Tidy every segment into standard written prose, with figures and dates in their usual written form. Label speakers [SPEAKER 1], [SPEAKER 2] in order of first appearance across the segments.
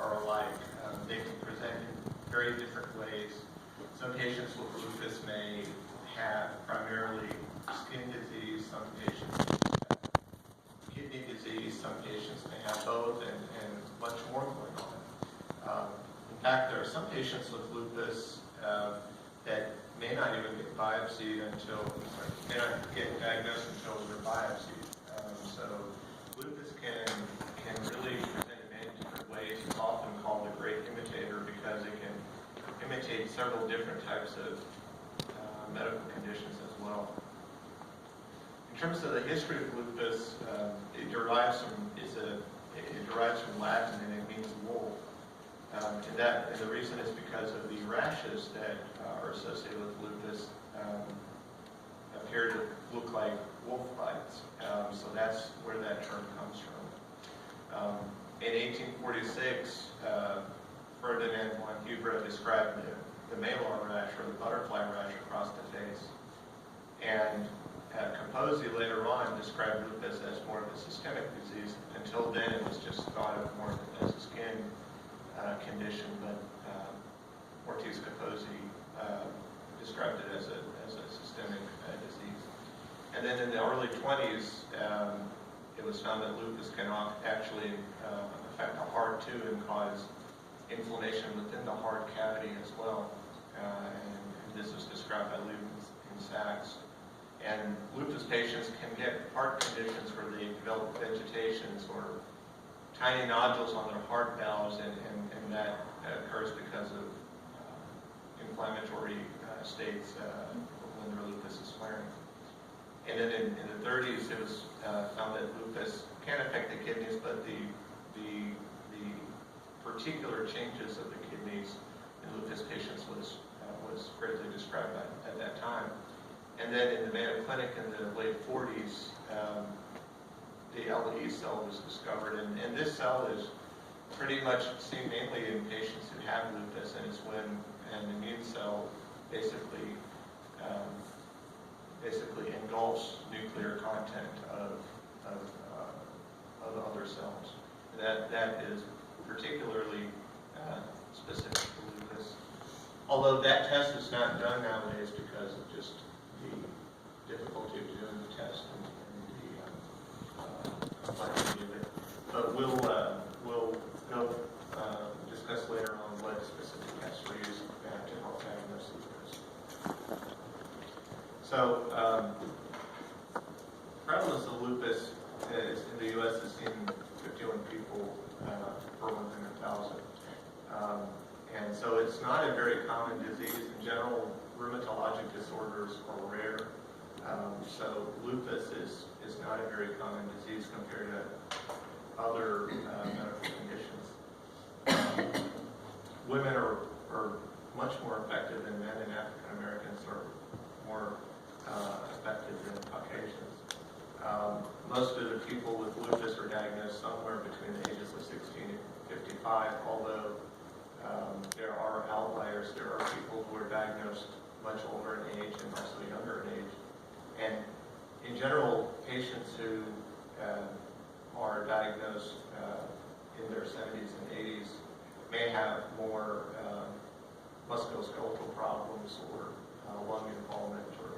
[SPEAKER 1] are alike. They can present in very different ways. Some patients with lupus may have primarily skin disease, some patients kidney disease, some patients may have both, and much more going on. In fact, there are some patients with lupus that may not even get biopsied may not get diagnosed until they're biopsied. So lupus can really present in many different ways. It's often called the great imitator because it can imitate several different types of medical conditions as well. In terms of the history of lupus, it derives from Latin, and it means wolf. And the reason is because of the rashes that are associated with lupus appear to look like wolf bites. So that's where that term comes from. In 1846, Ferdinand von Huber described the malar rash, or the butterfly rash, across the face. And Composi later on described lupus as more of a systemic disease. Until then, it was just thought of more as a skin condition, but Ortiz Composi described it as a systemic disease. And then in the early 20s, it was found that lupus can actually affect the heart too and cause inflammation within the heart cavity as well. And this is described by Lupus and Sachs. And lupus patients can get heart conditions where they develop vegetations or tiny nodules on their heart valves, and that occurs because of inflammatory states when their lupus is flaring. And then in the 30s, it was found that lupus can affect the kidneys, but the particular changes of the kidneys in lupus patients was greatly described at that time. And then in the Mayo Clinic in the late 40s, the LE cell was discovered, and this cell is pretty much seen mainly in patients who have lupus, and it's when an immune cell basically engulfs nuclear content of other cells. That is particularly specific to lupus. Although that test is not done nowadays because of just the difficulty of doing the test and the complexity of it. But we'll go discuss later on what specific tests we use to help diagnose lupus. So, prevalence of lupus in the U.S. is seen in 51 people per 100,000. And so it's not a very common disease. In general, rheumatologic disorders are rare. So lupus is not a very common disease compared to other medical conditions. Women are much more affected than men, and African Americans are more affected than Caucasians. Most of the people with lupus are diagnosed somewhere between the ages of 16 and 55, although there are outliers. There are people who are diagnosed much older in age and also younger in age. And in general, patients who are diagnosed in their 70s and 80s may have more musculoskeletal problems or lung involvement or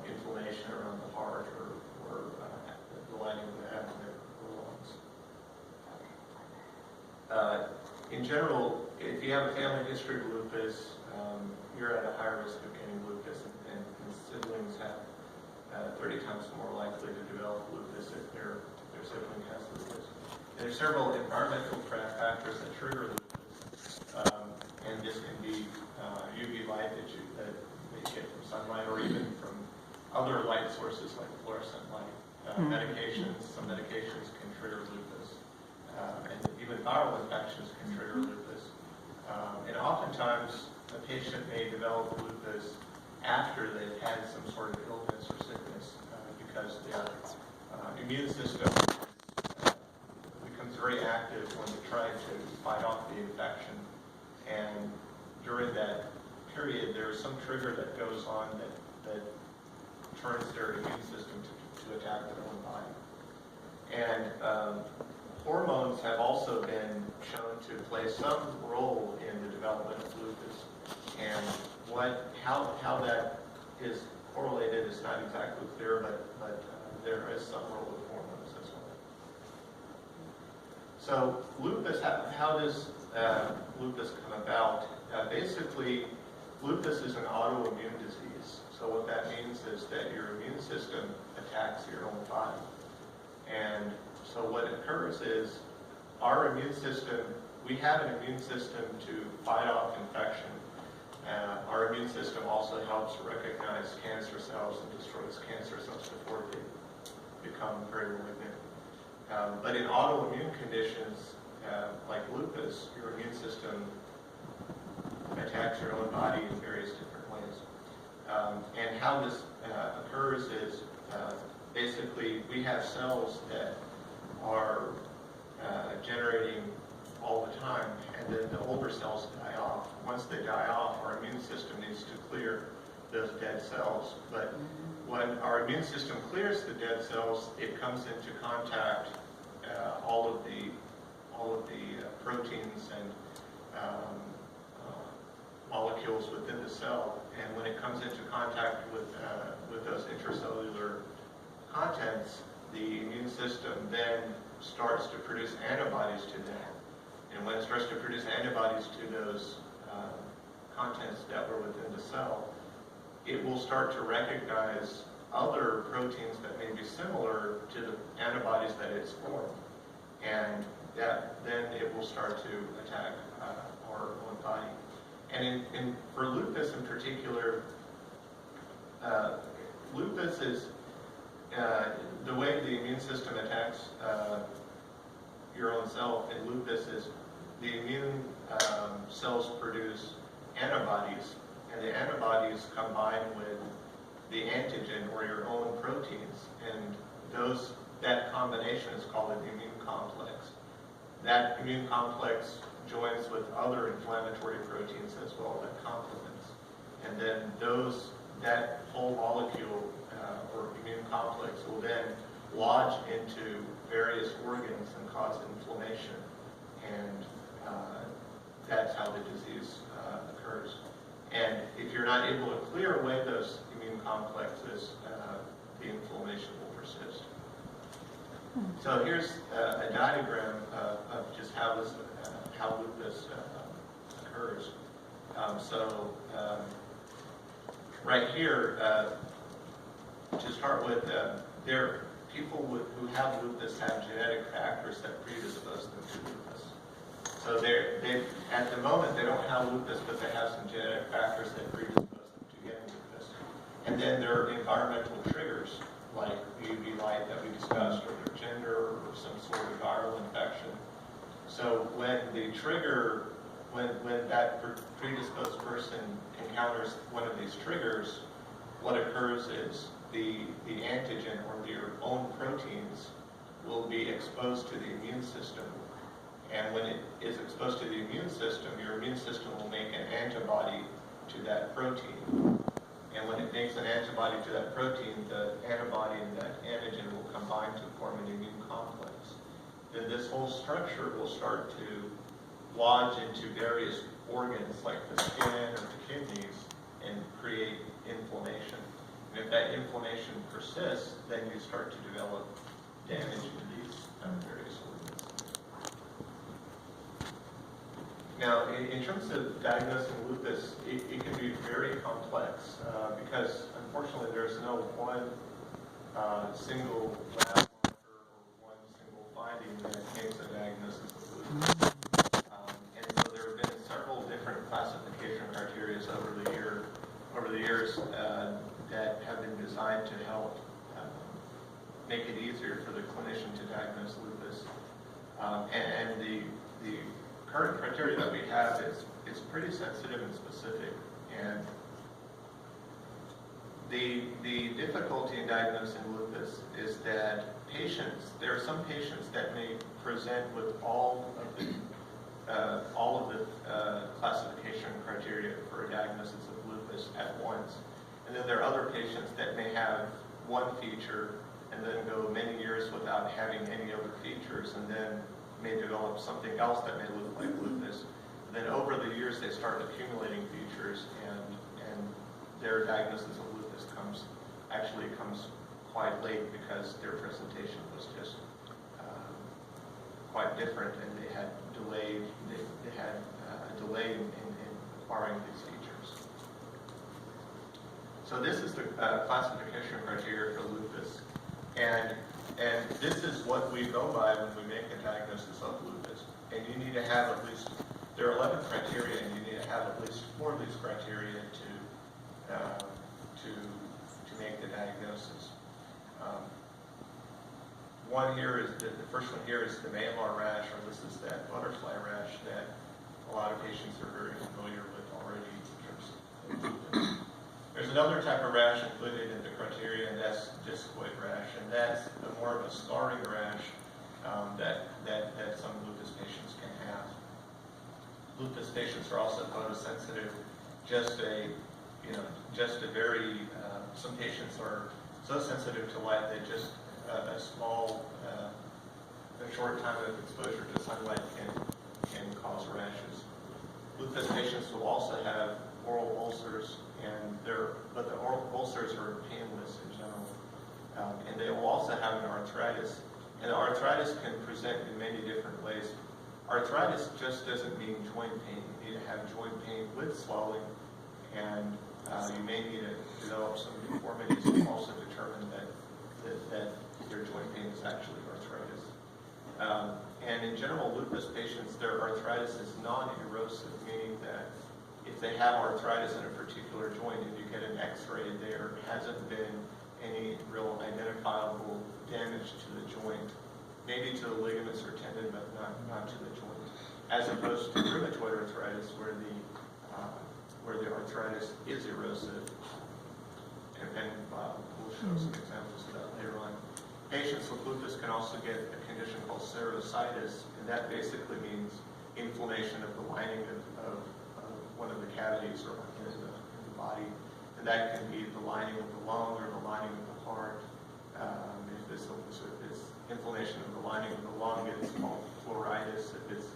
[SPEAKER 1] inflammation around the heart or the lining of the abdomen or lungs. In general, if you have a family history of lupus, you're at a higher risk of getting lupus, and siblings have 30 times more likely to develop lupus if their sibling has lupus. And there are several environmental factors that trigger lupus, and this can be UV light that you get from sunlight, or even from other light sources like fluorescent light. Some medications can trigger lupus, and even viral infections can trigger lupus. And oftentimes, a patient may develop lupus after they've had some sort of illness or sickness because their immune system becomes very active when they try to fight off the infection. And during that period, there is some trigger that goes on that turns their immune system to attack their own body. And hormones have also been shown to play some role in the development of lupus, and how that is correlated is not exactly clear, but there is some role of hormones as well. So lupus, how does lupus come about? Basically, lupus is an autoimmune disease. So what that means is that your immune system attacks your own body. And so what occurs is our immune system, we have an immune system to fight off infection. Our immune system also helps recognize cancer cells and destroys cancer cells before they become very malignant. But in autoimmune conditions like lupus, your immune system attacks your own body in various different ways. And how this occurs is basically we have cells that are generating all the time, and then the older cells die off. Once they die off, our immune system needs to clear those dead cells. But when our immune system clears the dead cells, it comes into contact all of the proteins and molecules within the cell, and when it comes into contact with those intracellular contents, the immune system then starts to produce antibodies to them. And when it starts to produce antibodies to those contents that were within the cell, it will start to recognize other proteins that may be similar to the antibodies that it's formed. And then it will start to attack our own body. And for lupus in particular, lupus is the way the immune system attacks your own self in lupus is the immune cells produce antibodies, and the antibodies combine with the antigen or your own proteins, and that combination is called an immune complex. That immune complex joins with other inflammatory proteins as well that complements, and then that whole molecule or immune complex will then lodge into various organs and cause inflammation, and that's how the disease occurs. And if you're not able to clear away those immune complexes, the inflammation will persist. So here's a diagram of just how lupus occurs. Right here, to start with, people who have lupus have genetic factors that predispose them to lupus. So at the moment, they don't have lupus, but they have some genetic factors that predispose them to getting lupus. And then there are environmental triggers, like UV light that we discussed, or their gender, or some sort of viral infection. So when that predisposed person encounters one of these triggers, what occurs is the antigen or your own proteins will be exposed to the immune system. And when it is exposed to the immune system, your immune system will make an antibody to that protein. And when it makes an antibody to that protein, the antibody and that antigen will combine to form an immune complex. Then this whole structure will start to lodge into various organs like the skin or the kidneys and create inflammation. And if that inflammation persists, then you start to develop damage to these various organs. Now, in terms of diagnosing lupus, it can be very complex because, unfortunately, there's no one single lab marker or one single finding that makes a diagnosis of lupus. And so there have been several different classification criteria over the years that have been designed to help make it easier for the clinician to diagnose lupus. And the current criteria that we have is pretty sensitive and specific. And the difficulty in diagnosing lupus is that there are some patients that may present with all of the classification criteria for a diagnosis of lupus at once. And then there are other patients that may have one feature and then go many years without having any other features, and then may develop something else that may look like lupus. Then over the years, they start accumulating features, and their diagnosis of lupus comes quite late because their presentation was just quite different, and they had a delay in acquiring these features. So this is the classification criteria for lupus, and this is what we go by when we make a diagnosis of lupus. And you need to have at least, there are 11 criteria, and you need to have at least 4 of these criteria to make the diagnosis. One here is the first one here is the malar rash, or this is that butterfly rash that a lot of patients are very familiar with already in terms of lupus. There's another type of rash included in the criteria, and that's discoid rash, and that's more of a scarring rash that some lupus patients can have. Lupus patients are also photosensitive. Some patients are so sensitive to light that just a short time of exposure to sunlight can cause rashes. Lupus patients will also have oral ulcers, but the oral ulcers are painless in general. And they will also have an arthritis. And arthritis can present in many different ways. Arthritis just doesn't mean joint pain. You need to have joint pain with swelling, and you may need to develop some deformities to also determine that your joint pain is actually arthritis. And in general, lupus patients, their arthritis is non-erosive, meaning that if they have arthritis in a particular joint and you get an x-ray, there hasn't been any real identifiable damage to the joint, maybe to the ligaments or tendon, but not to the joint. As opposed to rheumatoid arthritis, where the arthritis is erosive, and we'll show some examples of that later on. Patients with lupus can also get a condition called cervicitis, and that basically means inflammation of the lining of one of the cavities or in the body, and that can be the lining of the lung or the lining of the heart. If it's inflammation of the lining of the lung, it's called pleuritis. If it's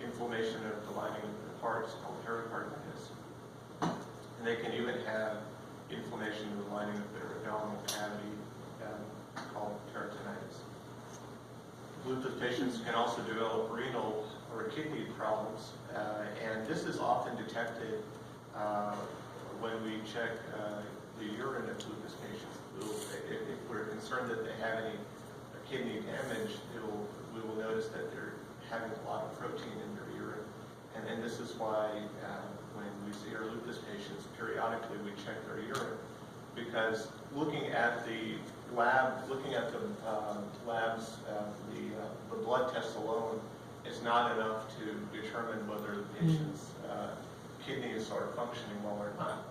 [SPEAKER 1] inflammation of the lining of the heart, it's called pericarditis. And they can even have inflammation of the lining of their abdominal cavity, called peritonitis. Lupus patients can also develop renal or kidney problems, and this is often detected when we check the urine of lupus patients. If we're concerned that they have any kidney damage, we will notice that they're having a lot of protein in their urine, and this is why when we see our lupus patients, periodically we check their urine, because looking at the labs, the blood test alone is not enough to determine whether the patient's kidneys are functioning well or not.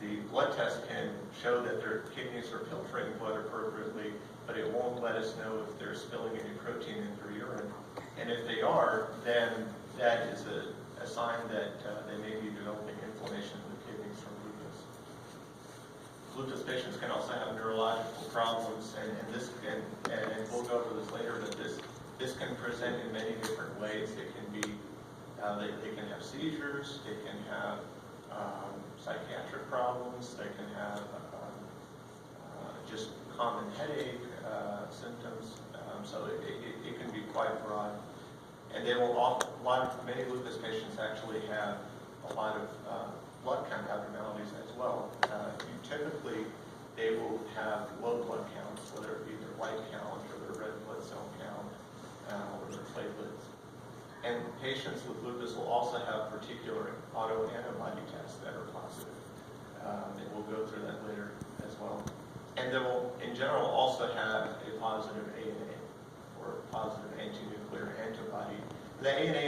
[SPEAKER 1] The blood test can show that their kidneys are filtering blood appropriately, but it won't let us know if they're spilling any protein in their urine. And if they are, then that is a sign that they may be developing inflammation in the kidneys from lupus. Lupus patients can also have neurological problems, and we'll go over this later, but this can present in many different ways. It can be, they can have seizures, they can have psychiatric problems, they can have just common headache symptoms, so it can be quite broad. And they will many lupus patients actually have a lot of blood count abnormalities as well. Typically, they will have low blood counts, whether it be their white count or their red blood cell count or their platelets. And patients with lupus will also have particular autoantibody tests that are positive. And we'll go through that later as well. And they will, in general, also have a positive ANA, or positive anti-nuclear antibody. The ANA